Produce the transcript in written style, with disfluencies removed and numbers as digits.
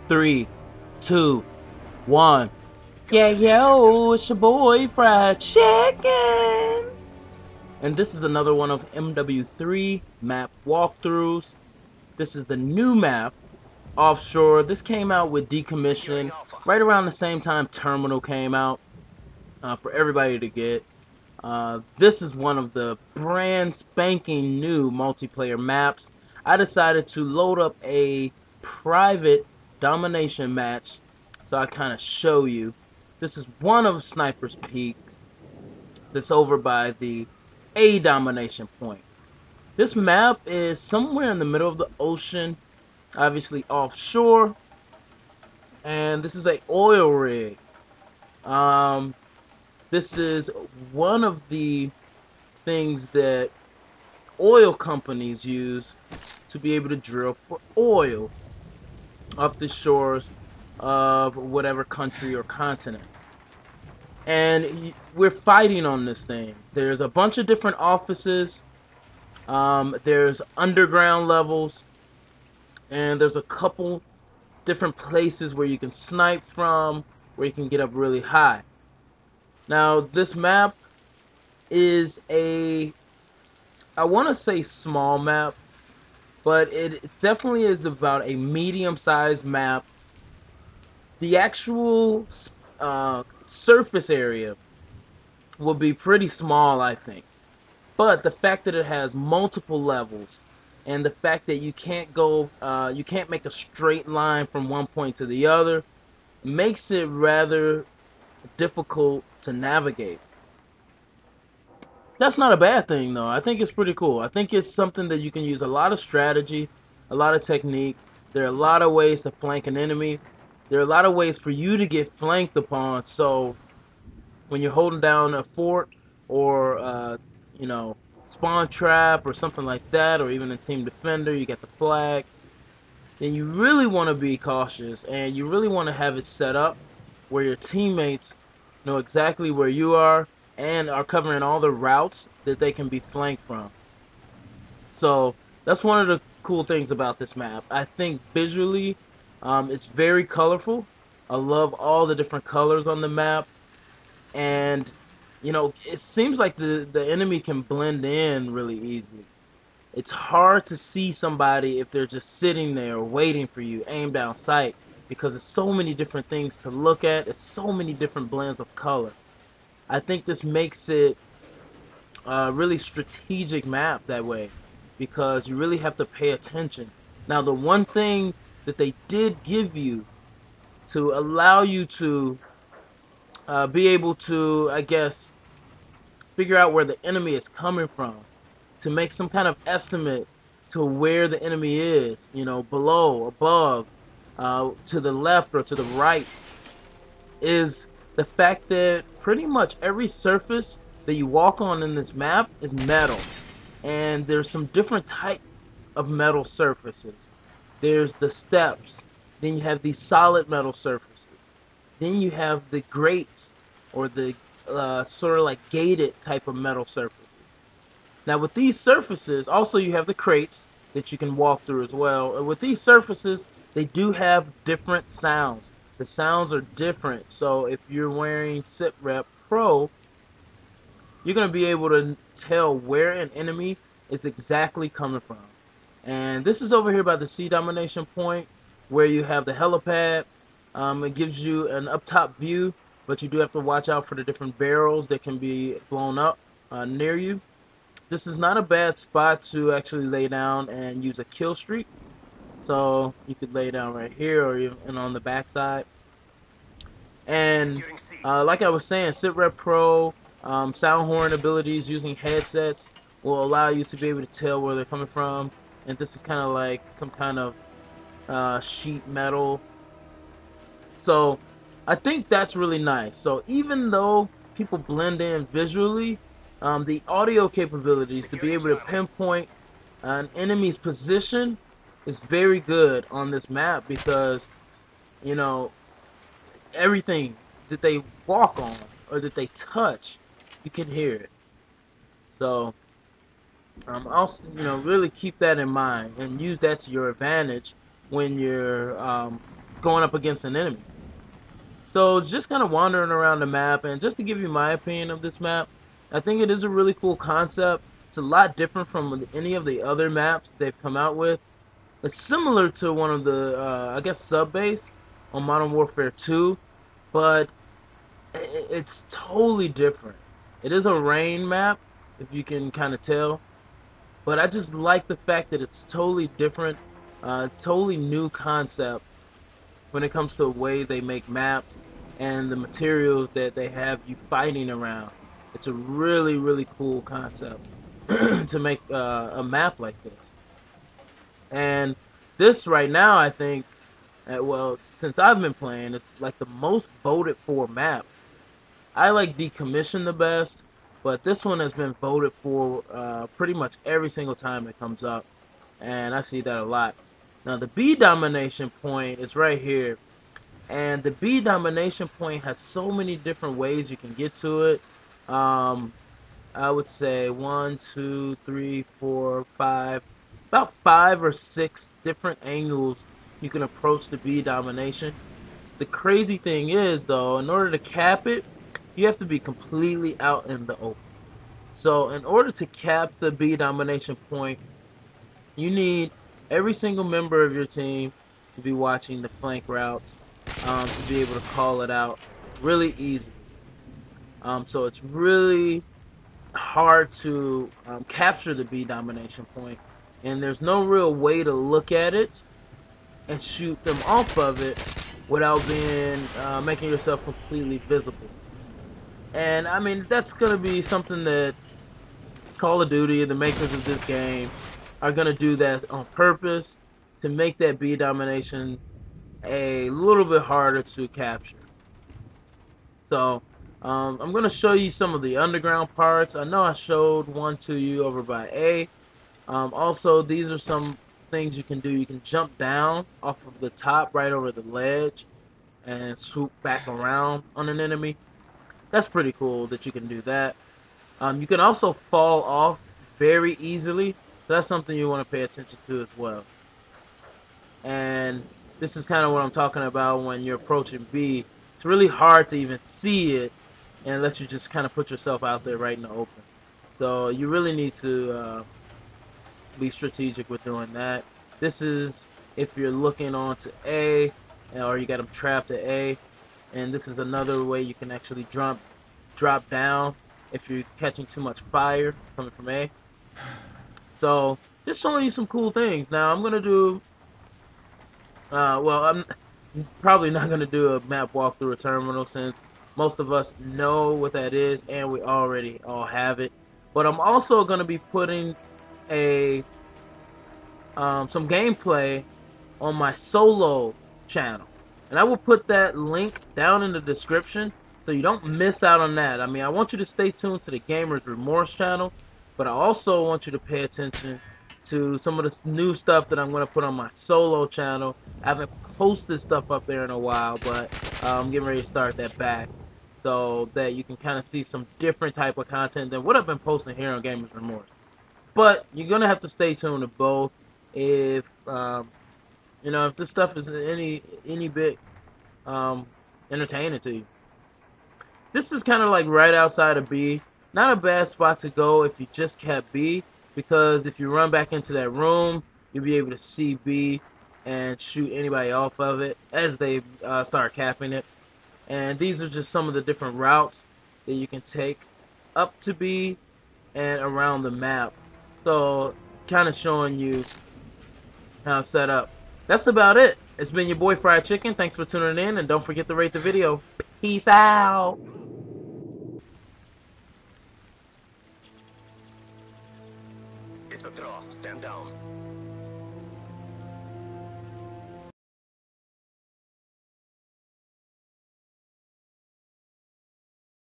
Three, two, one. Yeah, yo, it's your boy Fried Chicken. And this is another one of MW3 Map Walkthroughs. This is the new map, Offshore. This came out with decommission right around the same time Terminal came out for everybody to get. This is one of the brand spanking new multiplayer maps. I decided to load up a private domination match so I kind of show you. This is one of Sniper's Peaks that's over by the A domination point. This map is somewhere in the middle of the ocean, obviously offshore, and this is a oil rig. This is one of the things that oil companies use to be able to drill for oil off the shores of whatever country or continent. And we're fighting on this thing. There's a bunch of different offices. There's underground levels. And there's a couple different places where you can snipe from, where you can get up really high. Now, this map is I want to say small map, but it definitely is about a medium-sized map. The actual surface area will be pretty small, I think. But the fact that it has multiple levels, and the fact that you can't make a straight line from one point to the other, makes it rather difficult to navigate. That's not a bad thing, though. I think it's pretty cool. I think it's something that you can use a lot of strategy, a lot of technique. There are a lot of ways to flank an enemy. There are a lot of ways for you to get flanked upon. So when you're holding down a fort or, spawn trap or something like that, or even a team defender, you get the flag, then you really want to be cautious, and you really want to have it set up where your teammates know exactly where you are and are covering all the routes that they can be flanked from. So that's one of the cool things about this map. I think visually it's very colorful. I love all the different colors on the map, and it seems like the enemy can blend in really easily. It's hard to see somebody if they're just sitting there waiting for you, aim down sight, because there's so many different things to look at. It's so many different blends of color. I think this makes it a really strategic map that way, because you really have to pay attention. Now, the one thing that they did give you to allow you to be able to, I guess, figure out where the enemy is coming from, to make some kind of estimate to where the enemy is, below, above, to the left or to the right, is the fact that pretty much every surface that you walk on in this map is metal. And there's some different type of metal surfaces. There's the steps, then you have these solid metal surfaces, then you have the grates, or the sort of like gated type of metal surfaces. Now with these surfaces, also you have the crates that you can walk through as well. And with these surfaces, they do have different sounds. The sounds are different. So if you're wearing SITREP Pro, you're going to be able to tell where an enemy is exactly coming from. And this is over here by the C domination point, where you have the helipad. It gives you an up top view, but you do have to watch out for the different barrels that can be blown up near you. This is not a bad spot to actually lay down and use a kill streak. So you could lay down right here, or even on the backside. And like I was saying, SITREP Pro sound horn abilities using headsets will allow you to be able to tell where they're coming from. And this is kind of like some kind of sheet metal. So I think that's really nice. So even though people blend in visually, the audio capabilities to be able to pinpoint an enemy's position is very good on this map, because everything that they walk on or that they touch, you can hear it. So also, really keep that in mind and use that to your advantage when you're going up against an enemy. So just kind of wandering around the map, and just to give you my opinion of this map, I think it is a really cool concept. It's a lot different from any of the other maps they've come out with. It's similar to one of the, I guess, sub-base on Modern Warfare 2, but it's totally different. It is a rain map, if you can kind of tell, but I just like the fact that it's totally different, totally new concept when it comes to the way they make maps and the materials that they have you fighting around. It's a really, really cool concept to make a map like this. And this right now, I think, well, since I've been playing, it's like the most voted for map. I like Decommission the best, but this one has been voted for pretty much every single time it comes up, and I see that a lot. Now the B domination point is right here, and the B domination point has so many different ways you can get to it. I would say 1, 2, 3, 4, 5, about 5 or 6 different angles you can approach the B domination. The crazy thing is, though, in order to cap it, you have to be completely out in the open. So in order to cap the B domination point, you need every single member of your team to be watching the flank routes, to be able to call it out really easily. So it's really hard to capture the B domination point, and there's no real way to look at it and shoot them off of it without being making yourself completely visible. And I mean, that's gonna be something that Call of Duty, the makers of this game, are gonna do that on purpose to make that B domination a little bit harder to capture. So I'm gonna show you some of the underground parts. I know I showed one to you over by A. Also, these are some things you can do. You can jump down off of the top right over the ledge and swoop back around on an enemy. That's pretty cool that you can do that. You can also fall off very easily. So that's something you want to pay attention to as well. And this is kind of what I'm talking about when you're approaching B. It's really hard to even see it unless you just kind of put yourself out there right in the open. So you really need to be strategic with doing that. This is if you're looking onto A, or you got them trapped at A. And this is another way you can actually drop down if you're catching too much fire coming from A. So just showing you some cool things. Now I'm gonna do well, I'm probably not gonna do a map walk through a terminal since most of us know what that is and we already all have it. But I'm also gonna be putting a some gameplay on my solo channel, and I will put that link down in the description so you don't miss out on that. I mean, I want you to stay tuned to the Gamer's Remorse channel, but I also want you to pay attention to some of the new stuff that I'm going to put on my solo channel. I haven't posted stuff up there in a while, but I'm getting ready to start that back so that you can kind of see some different type of content than what I've been posting here on Gamer's Remorse. But you're going to have to stay tuned to both if you know, if this stuff is any bit entertaining to you. This is kind of like right outside of B. Not a bad spot to go if you just kept B, because if you run back into that room, you'll be able to see B and shoot anybody off of it as they start capping it. And these are just some of the different routes that you can take up to B and around the map. So kind of showing you how it's set up. That's about it. It's been your boy Fried Chicken. Thanks for tuning in, and don't forget to rate the video. Peace out. It's a draw. Stand down.